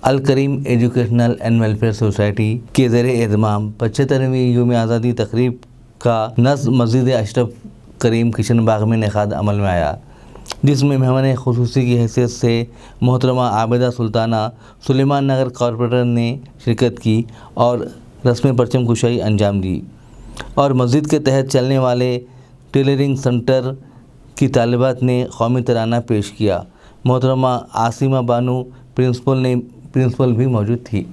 Al Karim educational and welfare society के ज़रिए एहतमाम 75वीं यूम आज़ादी तकरीब का नज़्म मस्जिद अशरफ करीम किशन बाग में इनेकाद अमल में आया, जिसमें मेहमान खुसूसी की हैसियत से मोहतरमा आबिदा सुल्ताना सुलेमान नगर कॉरपोरेटर ने शिरकत की और रस्म परचम कुशाई अंजाम दी और मस्जिद के तहत चलने वाले टेलरिंग सेंटर की तालिबात ने कौमी तराना पेश किया। मोहतरमा आसिमा बानू प्रिंसिपल भी मौजूद थी।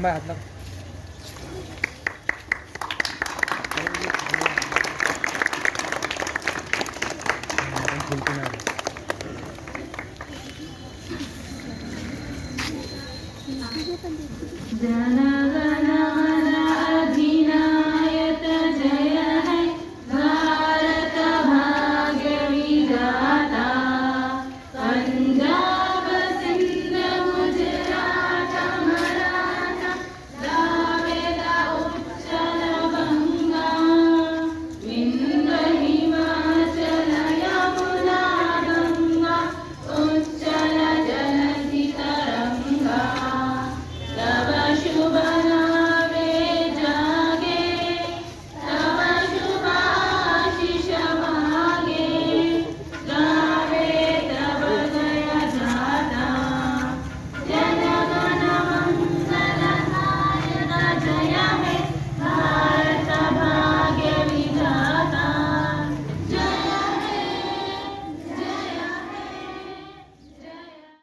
हाथ लग